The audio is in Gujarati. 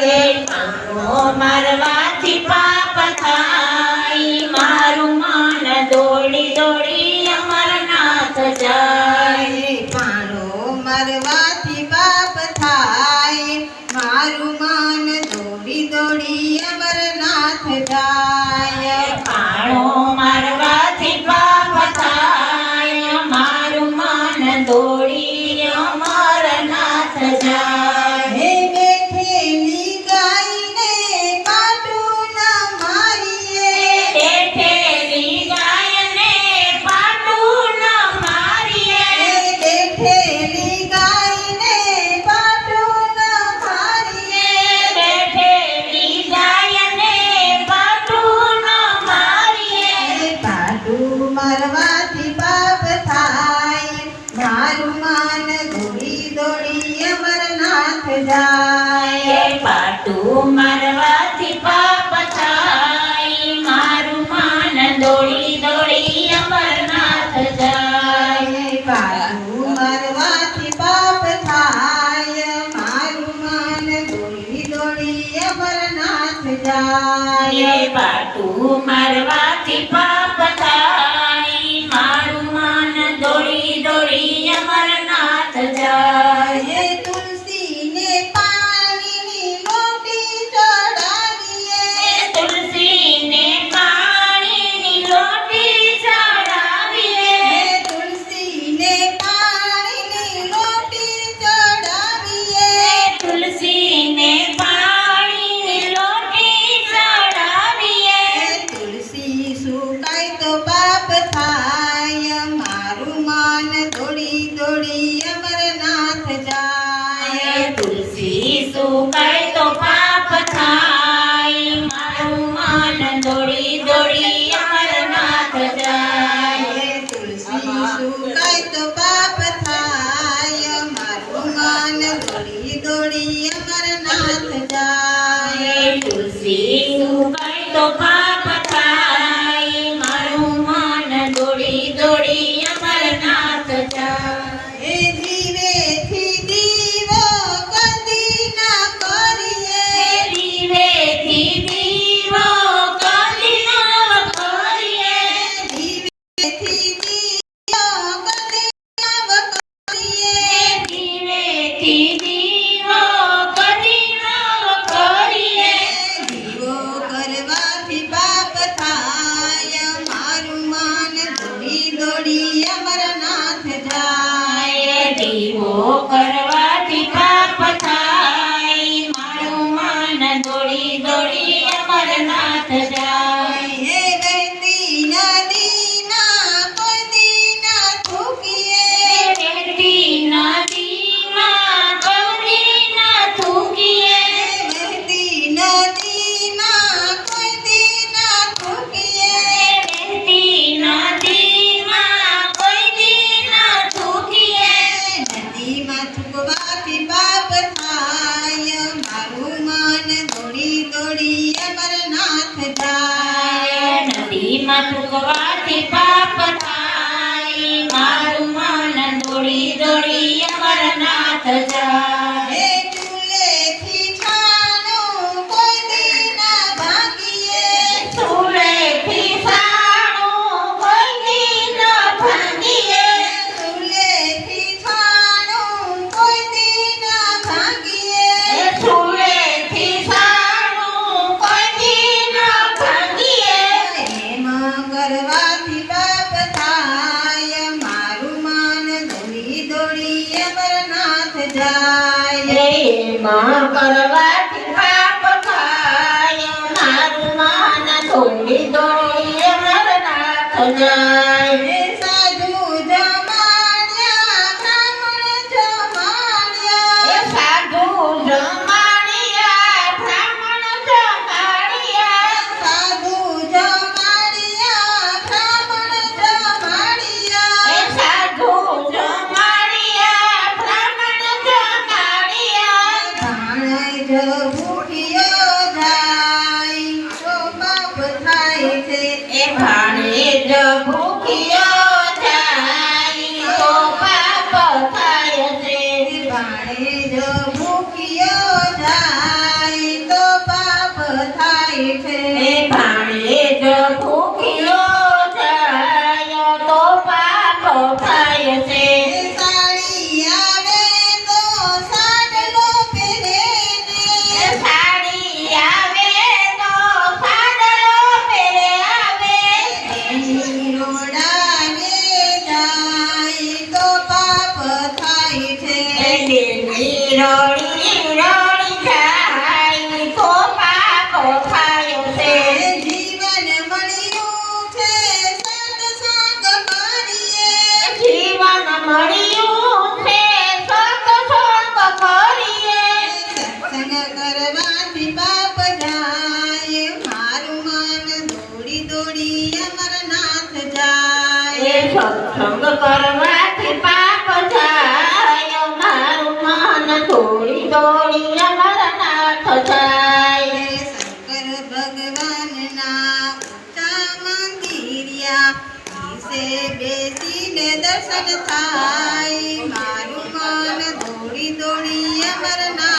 પાણો મારવાથી પાપ થાય, મારું મન દોડી દોડી અમરનાથ જાય. પાણો મારવાથી પાપ થાય, મારું મન દોડી દોડી અમરનાથ જાય. પાણો મારવાથી પાપ થાય, મારું મન દોડી અમરનાથ જાય. હે બેઠેલી ગાયને પાટું ન મારીએ, બેઠેલી ગાયને પાટું ન મારીએ, બેઠેલી ગાયને પાટું ન મારીએ. બેઠેલી ગાયને પાટું ન મારીએ. પાટું મારવાથી પાપ થાય, મારું મન દોડી દોડી અમરનાથ જાય. પાટું મારવાથી પાપ થાય, મારું મન દોડી દોડી અમરનાથ જાય. પાટું મારવાથી પાપ થાય, મારું મન દોડી દોડી અમરનાથ જાય. પાટું મારવાથી પાપ થાય, મારું મન દોડી દોડી અમરનાથ જાય. તુલસીને પાણીની લોટી ચડાવીએ, તુલસીને પાણીની લોટી ચડાવીએ, તુલસીને પાણીની લોટી ચડાવીએ. તુલસીને પાણીની લોટી ચડાવીએ. તુલસી સુકાય તો પાપ થાય, મારું મન દોડી દોડી અમરનાથ જાય. તુલસી સુકાય તો પાપ થાય, મારું મન દોડી દોડી અમરનાથ જાય. તુલસી સુકાય તો પાપ થાય, મારું મન દોડી દોડી અમરનાથ જાય. તુલસી સુકાય તો પાપ થાય, મારું મન દોડી દોડી અમરનાથ જાય. જીવેથી દીવો કદી ના કરીએ, દીવેથી દીવો કદી ન કરીએ, જીવેથી દીવો કદી ના કરીએ. દીવેથી દીવો કદી ન કરીએ. દીવો કરવાથી પાપ થાય, મારું મન દોડી દોડી અમરનાથ જાય. દીવો કરવાથી પાપ થાય, મારું મન દોડી દોડી અમરનાથ જાય. હે વહેતી નદીના કોઈ દી ના થૂકીએ, વહેતી નદીમાં કદી ન થૂકીએ, વહેતી નદીમાં કોઈ દી ના થૂકીએ. વહેતી નદીમાં કોઈ દી ન થૂકીએ. નદીમાં થૂકવાથી પાપ થાય, મારું મન દોડી દોડી અમરનાથ જાય. નદીમાં થૂકવાથી પાપ થાય, મારું મન દોડી દોડી અમરનાથ જાય. હે ચૂલેથી છાણું કોઈ દી ના ભાંગીએ, ચૂલેથી સાણું કોઈ દી ન ભાંગીએ, ચૂલેથી છાણું કોઈ દી ના ભાંગીએ. ચૂલેથી સાણું કોઈ દી ન ભાંગીએ. એમ કરવાથી પાપ થાય, મારું મન દોડી દોડી અમરનાથ જાય. એમાં કરવાથી પાપ થાય, મારું મન દોડી દોડી અમરનાથ જાય. હે સાધુ જમાડ્યા, બ્રાહ્મણ જમાડ્યા, સાધુ જમાડિયા, બ્રાહ્મણ જમાડિયા, સાધુ જમાડ્યા, બ્રાહ્મણ જમાડ્યા. સાધુ જમાડિયા, બ્રાહ્મણ જમાડિયા. ભાણે જ ભૂખ્યો જાય તો પાપ થાય છે. એ ભાણે જ એ સત્સંગ કરવાથી પાપ જાય મારું મન દોડી દોડી અમરનાથ જાય હે શંકર ભગવાનના ઊંચા મંદિરિયા ઈસે બેસીને દર્શન થાય મારું મન દોડી દોડી અમરનાથ